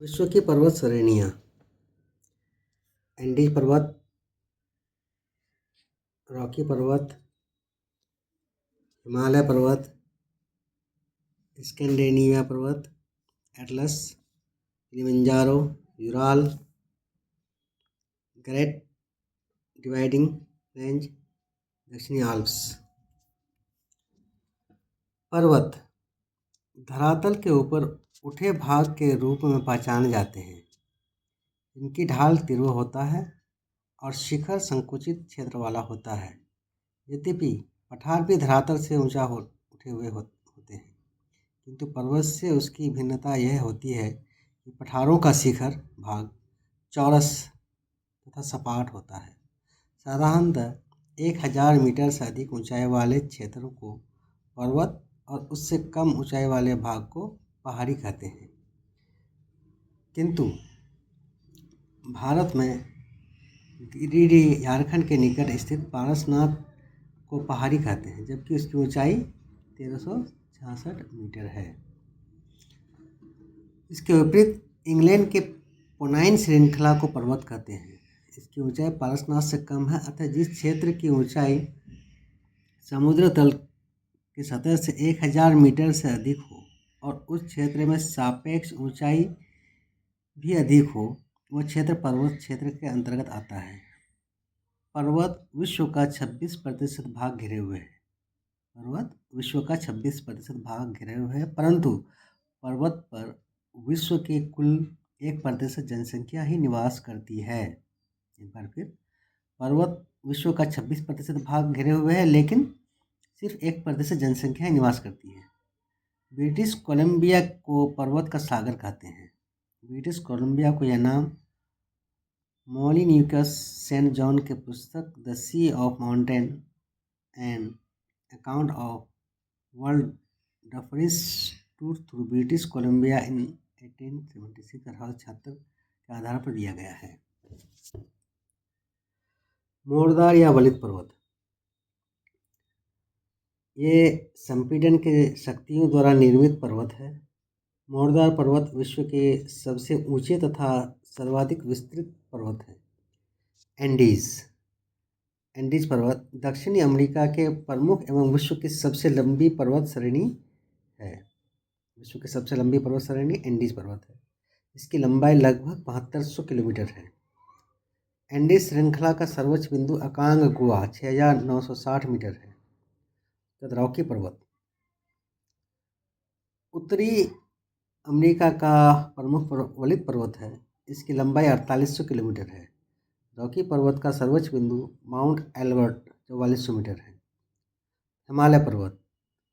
विश्व की पर्वत श्रेणियाँ। एंडीज पर्वत, रॉकी पर्वत, हिमालय पर्वत, स्कैंडेनेविया पर्वत, Atlas, Kilimanjaro, Ural, great dividing range, दक्षिणी आल्प्स। पर्वत धरातल के ऊपर उठे भाग के रूप में पहचाने जाते हैं। इनकी ढाल तीव्र होता है और शिखर संकुचित क्षेत्र वाला होता है। यद्यपि पठार भी धरातल से ऊंचा उठे हुए होते हैं, किंतु पर्वत से उसकी भिन्नता यह होती है कि पठारों का शिखर भाग चौरस तथा सपाट होता है। साधारणतः 1000 मीटर से अधिक ऊंचाई वाले क्षेत्रों को पर्वत और उससे कम ऊंचाई वाले भाग को पहाड़ी कहते हैं। किंतु भारत में गिरिडीह झारखंड के निकट स्थित पारसनाथ को पहाड़ी कहते हैं, जबकि उसकी ऊंचाई 1366 मीटर है। इसके विपरीत इंग्लैंड के पोनाइन श्रृंखला को पर्वत कहते हैं। इसकी ऊंचाई पारसनाथ से कम है, अतः जिस क्षेत्र की ऊंचाई समुद्र तल की सतह से 1000 मीटर से अधिक हो और उस क्षेत्र में सापेक्ष ऊंचाई भी अधिक हो, वह क्षेत्र पर्वत क्षेत्र के अंतर्गत आता है। पर्वत विश्व का 26% भाग घिरे हुए हैं। पर्वत विश्व का 26% भाग घिरे हुए हैं, परंतु पर्वत पर विश्व के कुल 1% जनसंख्या ही निवास करती है। एक बार फिर, पर्वत विश्व का 26% भाग घिरे हुए हैं, लेकिन सिर्फ 1% जनसंख्या ही निवास करती है। ब्रिटिश कोलंबिया को पर्वत का सागर कहते हैं। ब्रिटिश कोलंबिया को यह नाम मोलिनिकस सेंट जॉन के पुस्तक the sea of mountain and account of world Dufferin's tour through British Columbia in 1876 1876 के आधार पर दिया गया है। मोरदार या वलित पर्वत, ये संपीड़न के शक्तियों द्वारा निर्मित पर्वत है। मोरदार पर्वत विश्व के सबसे ऊंचे तथा सर्वाधिक विस्तृत पर्वत है। एंडीज पर्वत दक्षिणी अमेरिका के प्रमुख एवं विश्व की सबसे लंबी पर्वत श्रेणी है। विश्व की सबसे लंबी पर्वत श्रेणी एंडीज पर्वत है। इसकी लंबाई लगभग 7200 किलोमीटर है। एंडीज श्रृंखला का सर्वोच्च बिंदु अकांगगुआ 6960 मीटर है। रॉकी पर्वत उत्तरी अमेरिका का प्रमुख वलित पर्वत है। इसकी लंबाई 4800 किलोमीटर है। रॉकी पर्वत का सर्वोच्च बिंदु माउंट एल्बर्ट 4400 मीटर है। हिमालय पर्वत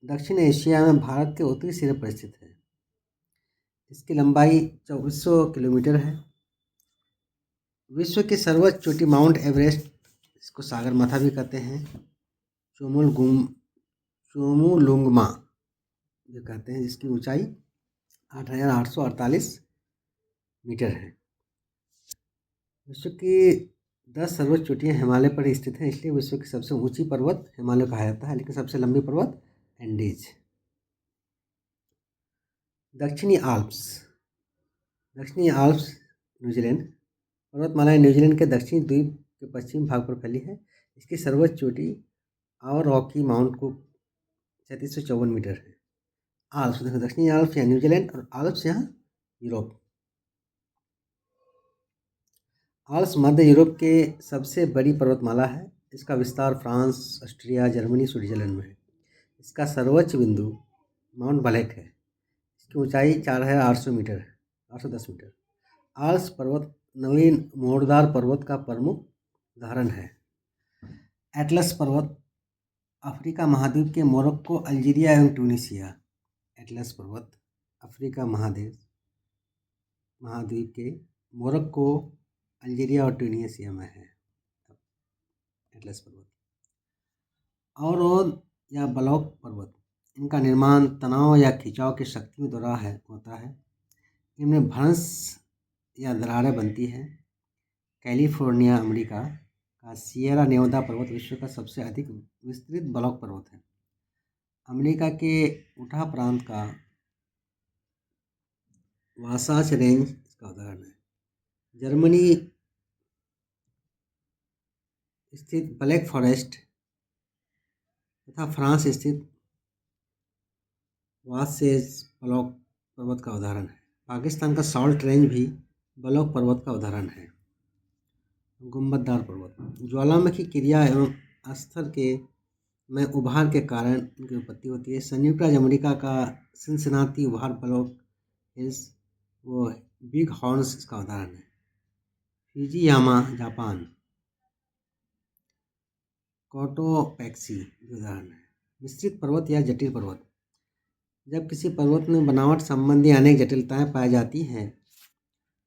दक्षिण एशिया में भारत के उत्तरी सिरे पर स्थित है। इसकी लंबाई 2400 किलोमीटर है। विश्व की सर्वोच्च चोटी माउंट एवरेस्ट, इसको सागरमाथा भी कहते हैं, चोमुलुंगमा जो कहते हैं, जिसकी ऊंचाई 8848 मीटर है। विश्व की 10 सर्वोच्च चोटियाँ हिमालय पर स्थित हैं, इसलिए विश्व की सबसे ऊंची पर्वत हिमालय कहा जाता है, लेकिन सबसे लंबी पर्वत एंडीज। दक्षिणी आल्प्स न्यूजीलैंड पर्वतमाला न्यूजीलैंड के दक्षिणी द्वीप के पश्चिमी भाग पर फैली है। इसकी सर्वोच्च चोटी और रॉकी माउंट को 3754 मीटर है। आल्प्स देखो, दक्षिणी आल्प्स या न्यूजीलैंड और आल्प्स यहाँ यूरोप। आल्प्स मध्य यूरोप के सबसे बड़ी पर्वतमाला है। इसका विस्तार फ्रांस, ऑस्ट्रिया, जर्मनी, स्विट्जरलैंड में है। इसका सर्वोच्च बिंदु माउंट ब्लैक है। इसकी ऊंचाई 4800 मीटर है, 810 मीटर। आल्प्स पर्वत नवीन मोरदार पर्वत का प्रमुख उदाहरण है। एटलस पर्वत अफ्रीका महाद्वीप के मोरक्को, अल्जीरिया एवं ट्यूनीशिया। एटलस पर्वत अफ्रीका महाद्वीप के मोरक्को, अल्जीरिया और ट्यूनीशिया में है। एटलस पर्वत अवरोध या ब्लॉक पर्वत, इनका निर्माण तनाव या खिंचाव की शक्तियों द्वारा होता है। इनमें भ्रंश या दरारें बनती हैं। कैलिफोर्निया अमेरिका का सियरा नेवादा पर्वत विश्व का सबसे अधिक विस्तृत ब्लॉक पर्वत है। अमेरिका के उटाह प्रांत का वासाच रेंज इसका जर्मनी स्थित ब्लैक फॉरेस्ट तथा फ्रांस स्थित वासेस ब्लॉक पर्वत का उदाहरण है। पाकिस्तान का सॉल्ट रेंज भी ब्लॉक पर्वत का उदाहरण है। गुंबददार पर्वत ज्वालामुखी क्रिया एवं स्तर के में उभार के कारण इनकी उत्पत्ति होती है। संयुक्त राज्य अमेरिका का सिनसिनाटी उभार ब्लॉक हिल्स वो बिग हॉर्न्स इसका उदाहरण है। फिजियामा जापान कोटोपैक्सी उदाहरण है। मिश्रित पर्वत या जटिल पर्वत जब किसी पर्वत में बनावट संबंधी अनेक जटिलताएं पाई जाती हैं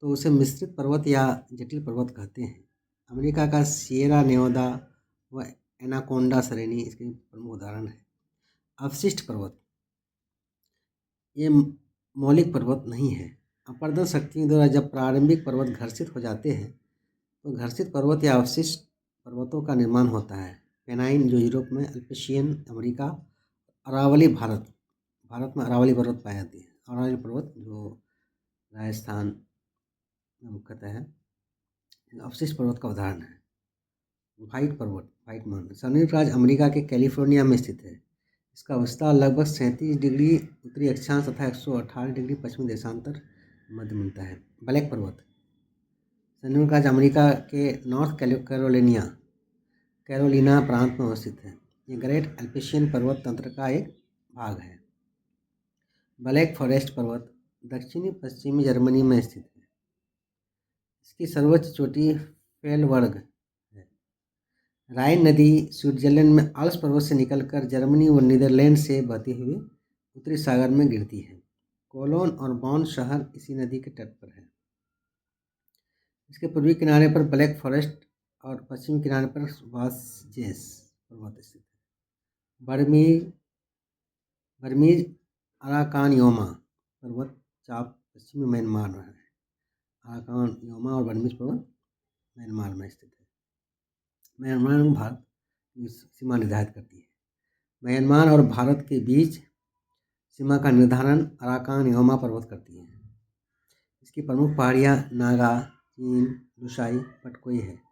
तो उसे मिश्रित पर्वत या जटिल पर्वत कहते हैं। अमेरिका का सिएरा नेवादा व एनाकोंडा श्रेणी इसके प्रमुख उदाहरण है। अवशिष्ट पर्वत ये मौलिक पर्वत नहीं है। अपर्दन शक्तियों द्वारा जब प्रारंभिक पर्वत घर्षित हो जाते हैं तो घर्षित पर्वत या अवशिष्ट पर्वतों का निर्माण होता है। पेनाइन जो यूरोप में, अल्पेशियन अमेरिका, अरावली भारत में अरावली पर्वत पाई जाती है। अरावली पर्वत जो राजस्थान में मुख्यतः है, अवशिष्ट पर्वत का उदाहरण है। व्हाइट पर्वत व्हाइट माउंटेन संयुक्त राज्य अमेरिका के कैलिफोर्निया में स्थित है। इसका विस्तार लगभग 37 डिग्री उत्तरी अक्षांश तथा 118 डिग्री पश्चिमी देशांतर मध्य मिलता है। ब्लैक पर्वत संयुक्त राज्य अमेरिका के नॉर्थ कैरोलिना प्रांत में अवस्थित है। ये ग्रेट अल्पेशियन पर्वत तंत्र का एक भाग है। ब्लैक फॉरेस्ट पर्वत दक्षिणी पश्चिमी जर्मनी में स्थित है। इसकी सर्वोच्च चोटी फेलबर्ग है। राइन नदी स्विट्जरलैंड में आल्प्स पर्वत से निकलकर जर्मनी और नीदरलैंड से बहती हुई उत्तरी सागर में गिरती है। कोलोन और बॉन शहर इसी नदी के तट पर है। इसके पूर्वी किनारे पर ब्लैक फॉरेस्ट और पश्चिमी किनारे पर वासजेस पर्वत स्थित है। बर्मीज अराकानयोमा पर्वत चाप पश्चिमी म्यांमार में है। अराकानयोमा और बर्मीज पर्वत म्यांमार में स्थित है। म्यांमार में भारत की सीमा निर्धारित करती है। म्यांमार और भारत के बीच सीमा का निर्धारण अराकानयोमा पर्वत करती है। इसकी प्रमुख पहाड़ियाँ नागा, चीन, लुसाई, पटकोई है।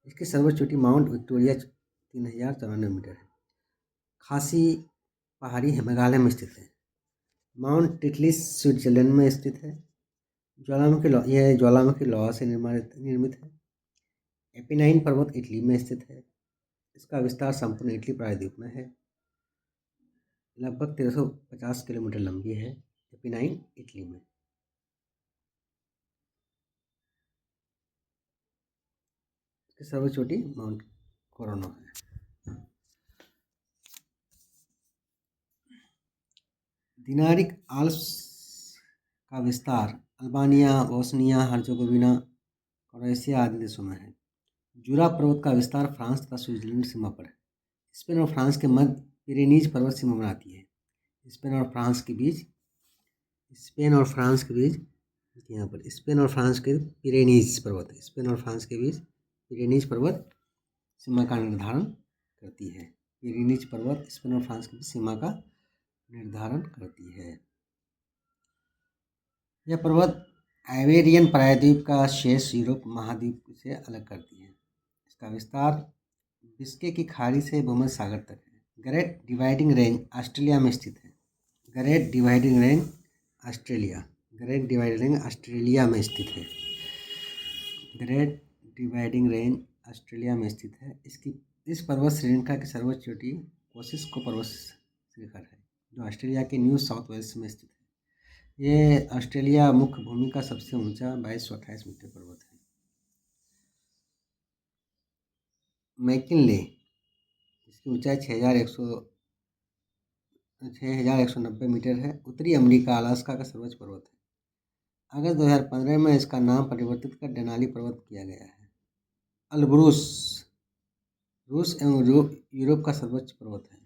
इसकी सर्वोच्च चोटी माउंट विक्टोरिया 3094 मीटर है। खासी पहाड़ी है, मेघालय में स्थित है। माउंट टिटलिस स्विट्जरलैंड में स्थित है। ज्वालामुखी लौह से निर्मित है। एपिनाइन पर्वत इटली में स्थित है। इसका विस्तार संपूर्ण इटली प्रायद्वीप में है। लगभग 1350 किलोमीटर लंबी है। एपिनाइन इटली में। इसकी सर्वोच्च चोटी माउंट कोरोना है। दिनारिक आल्प्स का विस्तार अल्बानिया, बोस्निया हर्जेगोविना, क्रोएशिया आदि देशों में है। जूरा पर्वत का विस्तार फ्रांस तथा स्विट्जरलैंड सीमा पर है। स्पेन और फ्रांस के मध्य पिरेनीज पर्वत सीमा बनाती है। स्पेन और फ्रांस के बीच यहाँ पर स्पेन और फ्रांस के पिरेनीज पर्वत है। स्पेन और फ्रांस के बीच पिरेनीज पर्वत सीमा का निर्धारण करती है। पिरेनीज पर्वत स्पेन और फ्रांस के बीच सीमा का निर्धारण करती है। यह पर्वत आइबेरियन प्रायद्वीप का शेष यूरोप महाद्वीप से अलग करती है। इसका विस्तार बिस्के की खाड़ी से भूमध्य सागर तक है। ग्रेट डिवाइडिंग रेंज ऑस्ट्रेलिया में स्थित है। ग्रेट डिवाइडिंग रेंज ऑस्ट्रेलिया में स्थित है। ग्रेट डिवाइडिंग रेंज ऑस्ट्रेलिया में स्थित है। इस पर्वत श्रृंखला की सर्वोच्च चोटी कोसिस्को पर्वत शिखर है जो ऑस्ट्रेलिया के न्यू साउथ वेल्स में स्थित है। ये ऑस्ट्रेलिया मुख्य भूमि का सबसे ऊंचा 2228 मीटर पर्वत है। मैकिनले इसकी ऊंचाई 6190 मीटर है। उत्तरी अमेरिका अलास्का का सर्वोच्च पर्वत है। अगस्त 2015 में इसका नाम परिवर्तित कर डेनाली पर्वत किया गया है। अल्ब्रूस रूस एवं यूरोप का सर्वोच्च पर्वत है।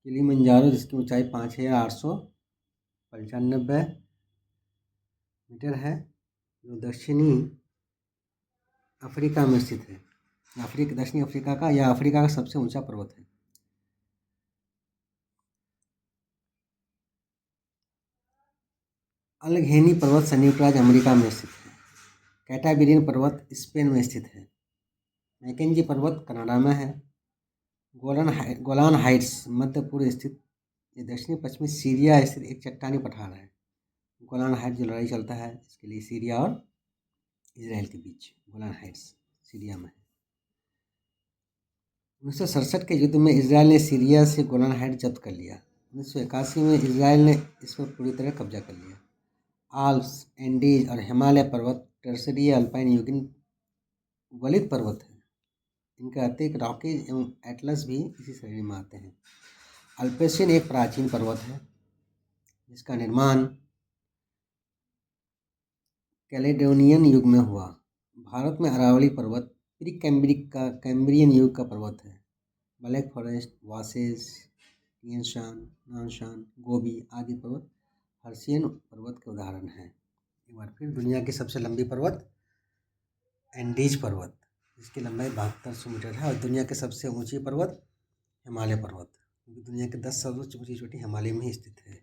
किलिमंजारो जिसकी ऊंचाई 5895 मीटर है जो दक्षिणी अफ्रीका में स्थित है। दक्षिणी अफ्रीका का यह अफ्रीका का सबसे ऊंचा पर्वत है। अल्लेघेनी पर्वत संयुक्त राज्य अमेरिका में स्थित है। कैटाबिरियन पर्वत स्पेन में स्थित है। मैकेंजी पर्वत कनाडा में है। गोलान हाइट्स मध्य पूर्व स्थित ये दक्षिणी पश्चिमी सीरिया स्थित एक चट्टानी पठार है। गोलान हाइट्स जो लड़ाई चलता है इसके लिए सीरिया और इसराइल के बीच, गोलान हाइट्स सीरिया में है। 1967 के युद्ध में इसराइल ने सीरिया से गोलान हाइट जब्त कर लिया। 1981 में इसराइल ने इस पर पूरी तरह कब्जा कर लिया। आल्प्स, एंडीज और हिमालय पर्वत टर्सरीय अल्पाइन युगिन वलित पर्वत हैं। इनके अतिरिक्त रॉकीज एवं एटलस भी इसी श्रेणी में आते हैं। अल्पेशियन एक प्राचीन पर्वत है जिसका निर्माण कैलेडोनियन युग में हुआ। भारत में अरावली पर्वत प्री कैम्ब्रियन युग का पर्वत है। Black Forest, Vosges, Tianshan, Nanshan, Gobi आदि पर्वत हर्षियन पर्वत के उदाहरण हैं। एक बार फिर दुनिया की सबसे लंबी पर्वत एंडीज पर्वत, जिसकी लंबाई 7200 मीटर है, और दुनिया की सबसे ऊंची पर्वत हिमालय पर्वत, क्योंकि दुनिया की 10 सबसे ऊंची चोटी हिमालय में ही स्थित है।